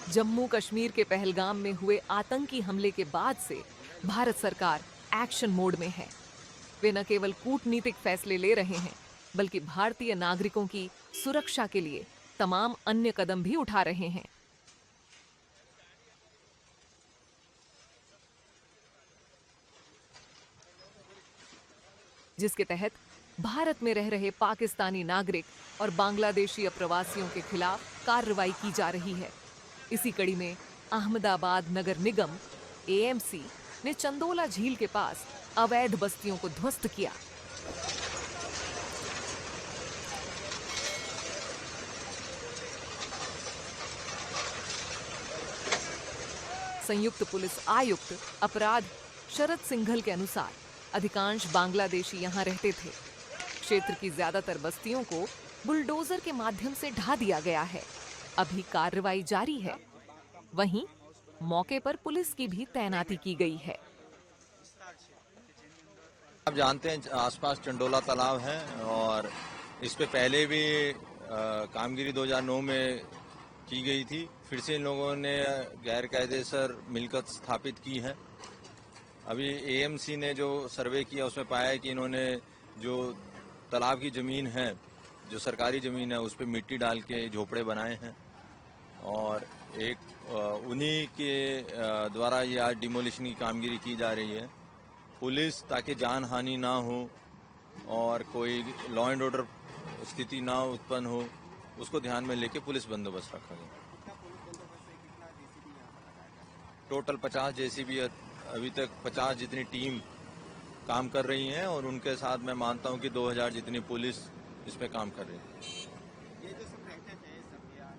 जम्मू कश्मीर के पहलगाम में हुए आतंकी हमले के बाद से भारत सरकार एक्शन मोड में है। वे न केवल कूटनीतिक फैसले ले रहे हैं, बल्कि भारतीय नागरिकों की सुरक्षा के लिए तमाम अन्य कदम भी उठा रहे हैं। जिसके तहत भारत में रह रहे पाकिस्तानी नागरिक और बांग्लादेशी अप्रवासियों के खिलाफ कार्रवाई की जा रही है। इसी कड़ी में अहमदाबाद नगर निगम एएमसी ने चंदोला झील के पास अवैध बस्तियों को ध्वस्त किया। संयुक्त पुलिस आयुक्त अपराध शरद सिंघल के अनुसार अधिकांश बांग्लादेशी यहां रहते थे। क्षेत्र की ज्यादातर बस्तियों को बुलडोजर के माध्यम से ढा दिया गया है। अभी कार्रवाई जारी है। वहीं मौके पर पुलिस की भी तैनाती की गई है। आप जानते हैं आसपास चंडोला तालाब है और इस पे पहले भी कामगिरी 2009 में की गई थी। फिर से इन लोगों ने गैर कायदेसर मिलकत स्थापित की है। अभी एएमसी ने जो सर्वे किया उसमें पाया है कि इन्होंने जो तालाब की ज़मीन है, जो सरकारी ज़मीन है, उस पर मिट्टी डाल के झोपड़े बनाए हैं और एक उन्हीं के द्वारा ये आज डिमोलिशन की कामगिरी की जा रही है। पुलिस ताकि जान हानि ना हो और कोई लॉ एंड ऑर्डर स्थिति ना उत्पन्न हो, उसको ध्यान में लेके पुलिस बंदोबस्त रखा गया। टोटल 50 जेसीबी अभी तक 50 जितनी टीम काम कर रही हैं और उनके साथ मैं मानता हूं कि 2000 जितनी पुलिस इस पे काम कर रही है। ये जो सब रहते थे सब या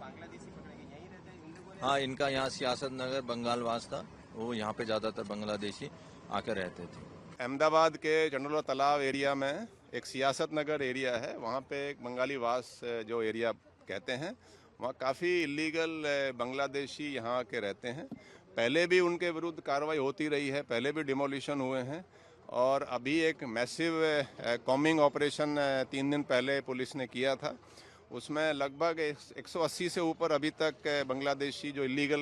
बांग्लादेशी पकड़े गए यहीं रहते हैं इन लोगों ने? हाँ, इनका यहाँ सियासत नगर बंगालवास था, वो यहाँ पे ज़्यादातर बांग्लादेशी आकर रहते थे। अहमदाबाद के चंडोला तालाब एरिया में एक सियासत नगर एरिया है, वहाँ पे एक बंगाली वास जो एरिया कहते हैं, वहाँ काफ़ी इलीगल बांग्लादेशी यहाँ के रहते हैं। पहले भी उनके विरुद्ध कार्रवाई होती रही है, पहले भी डिमोलिशन हुए हैं और अभी एक मैसिव कॉम्बिंग ऑपरेशन 3 दिन पहले पुलिस ने किया था। उसमें लगभग 180 से ऊपर अभी तक बांग्लादेशी जो इलीगल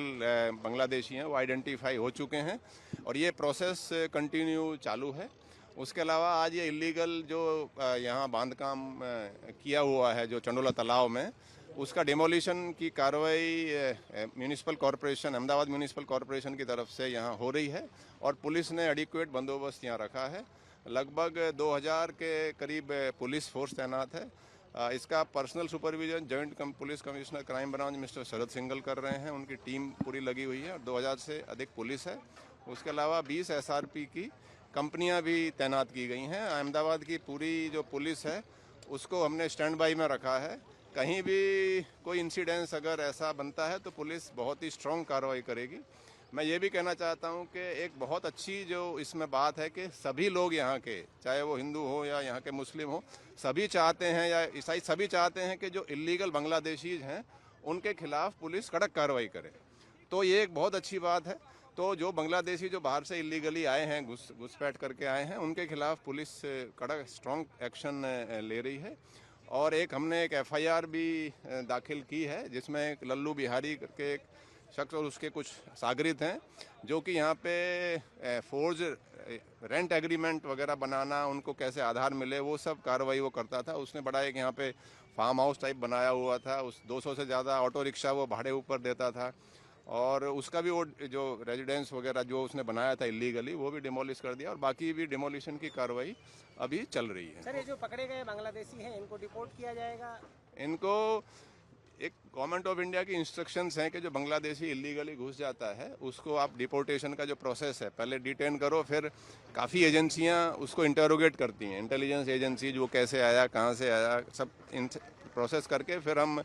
बांग्लादेशी हैं वो आइडेंटिफाई हो चुके हैं और ये प्रोसेस कंटिन्यू चालू है। उसके अलावा आज ये इलीगल जो यहाँ बांधकाम किया हुआ है जो चंडोला तालाब में, उसका डिमोलिशन की कार्रवाई municipal corporation, Ahmedabad municipal corporation की तरफ से यहाँ हो रही है और पुलिस ने एडिक्वेट बंदोबस्त यहाँ रखा है। लगभग 2000 के करीब पुलिस फोर्स तैनात है। इसका personal supervision joint police commissioner crime branch mister Sharad Singhal कर रहे हैं। उनकी टीम पूरी लगी हुई है और 2000 से अधिक पुलिस है। उसके अलावा 20 एसआरपी की कंपनियां भी तैनात की गई हैं। अहमदाबाद की पूरी जो पुलिस है उसको हमने स्टैंड बाई में रखा है। कहीं भी कोई इंसिडेंस अगर ऐसा बनता है तो पुलिस बहुत ही स्ट्रॉन्ग कार्रवाई करेगी। मैं ये भी कहना चाहता हूँ कि एक बहुत अच्छी जो इसमें बात है कि सभी लोग यहाँ के, चाहे वो हिंदू हो या यहाँ के मुस्लिम हो, सभी चाहते हैं या ईसाई सभी चाहते हैं कि जो इलीगल बांग्लादेशीज हैं उनके खिलाफ पुलिस कड़क कार्रवाई करे। तो ये एक बहुत अच्छी बात है। तो जो बांग्लादेशी जो बाहर से इलीगली आए हैं, घुसपैठ करके आए हैं, उनके खिलाफ पुलिस कड़क स्ट्रॉन्ग एक्शन ले रही है। और एक हमने एक एफआईआर भी दाखिल की है जिसमें एक लल्लू बिहारी के एक शख्स और उसके कुछ सागरित हैं जो कि यहाँ पे फोर्ज रेंट एग्रीमेंट वगैरह बनाना, उनको कैसे आधार मिले, वो सब कार्रवाई वो करता था। उसने बड़ा एक यहाँ पे फार्म हाउस टाइप बनाया हुआ था। उस 200 से ज़्यादा ऑटो रिक्शा वो भाड़े ऊपर देता था और उसका भी वो जो रेजिडेंस वगैरह जो उसने बनाया था इलीगली वो भी डिमोलिश कर दिया और बाकी भी डिमोलिशन की कार्रवाई अभी चल रही है। सर, ये जो पकड़े गए बांग्लादेशी हैं इनको डिपोर्ट किया जाएगा? इनको एक गवर्नमेंट ऑफ इंडिया की इंस्ट्रक्शंस हैं कि जो बांग्लादेशी इलीगली घुस जाता है उसको आप डिपोर्टेशन का जो प्रोसेस है पहले डिटेन करो, फिर काफ़ी एजेंसियां उसको इंटरोगेट करती हैं, इंटेलिजेंस एजेंसी, वो कैसे आया, कहाँ से आया, सब प्रोसेस करके फिर हम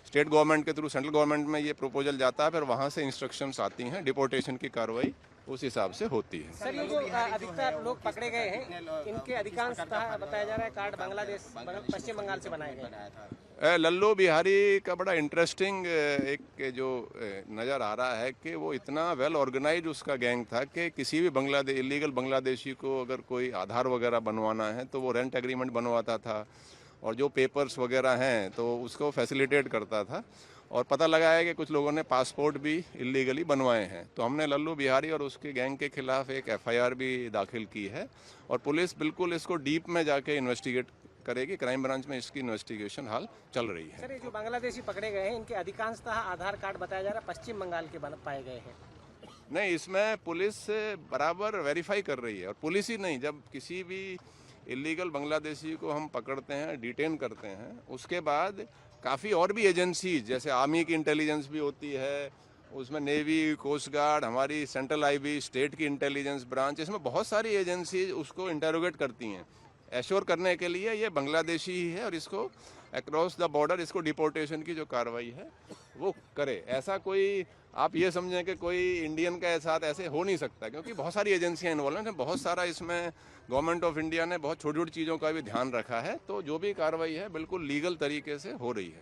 स्टेट गवर्नमेंट के थ्रू सेंट्रल गवर्नमेंट में ये प्रपोजल जाता है, फिर वहाँ से इंस्ट्रक्शंस आती हैं, डिपोर्टेशन की कार्रवाई उस हिसाब से होती है। सर, ये जो अधिकतर लोग पकड़े गए हैं इनके अधिकांश बताया जा रहा है कार्ड बांग्लादेश पश्चिम बंगाल से बनाए गए। लल्लू बिहारी का बड़ा इंटरेस्टिंग एक जो नज़र आ रहा है कि वो इतना वेल ऑर्गेनाइज उसका गैंग था कि किसी भी इलीगल बांग्लादेशी को अगर कोई आधार वगैरह बनवाना है तो वो रेंट एग्रीमेंट बनवाता था और जो पेपर्स वगैरह हैं तो उसको फैसिलिटेट करता था और पता लगा है कि कुछ लोगों ने पासपोर्ट भी इलीगली बनवाए हैं। तो हमने लल्लू बिहारी और उसके गैंग के खिलाफ एक एफआईआर भी दाखिल की है और पुलिस बिल्कुल इसको डीप में जाके इन्वेस्टिगेट करेगी। क्राइम ब्रांच में इसकी इन्वेस्टिगेशन हाल चल रही है। सर, ये जो बांग्लादेशी पकड़े गए हैं इनके अधिकांशतः आधार कार्ड बताया जा रहा है पश्चिम बंगाल के पाए गए हैं। नहीं, इसमें पुलिस बराबर वेरीफाई कर रही है और पुलिस ही नहीं, जब किसी भी इलीगल बांग्लादेशी को हम पकड़ते हैं, डिटेन करते हैं, उसके बाद काफ़ी और भी एजेंसीज जैसे आर्मी की इंटेलिजेंस भी होती है, उसमें नेवी, कोस्ट गार्ड, हमारी सेंट्रल आईबी, स्टेट की इंटेलिजेंस ब्रांच, इसमें बहुत सारी एजेंसीज उसको इंटेरोगेट करती हैं एश्योर करने के लिए ये बांग्लादेशी ही है और इसको अक्रॉस द बॉर्डर इसको डिपोर्टेशन की जो कार्रवाई है वो करे। ऐसा कोई आप ये समझें कि कोई इंडियन के साथ ऐसे हो नहीं सकता, क्योंकि बहुत सारी एजेंसियां इन्वॉल्व हैं, बहुत सारा इसमें गवर्नमेंट ऑफ इंडिया ने बहुत छोटी छोटी चीज़ों का भी ध्यान रखा है। तो जो भी कार्रवाई है बिल्कुल लीगल तरीके से हो रही है।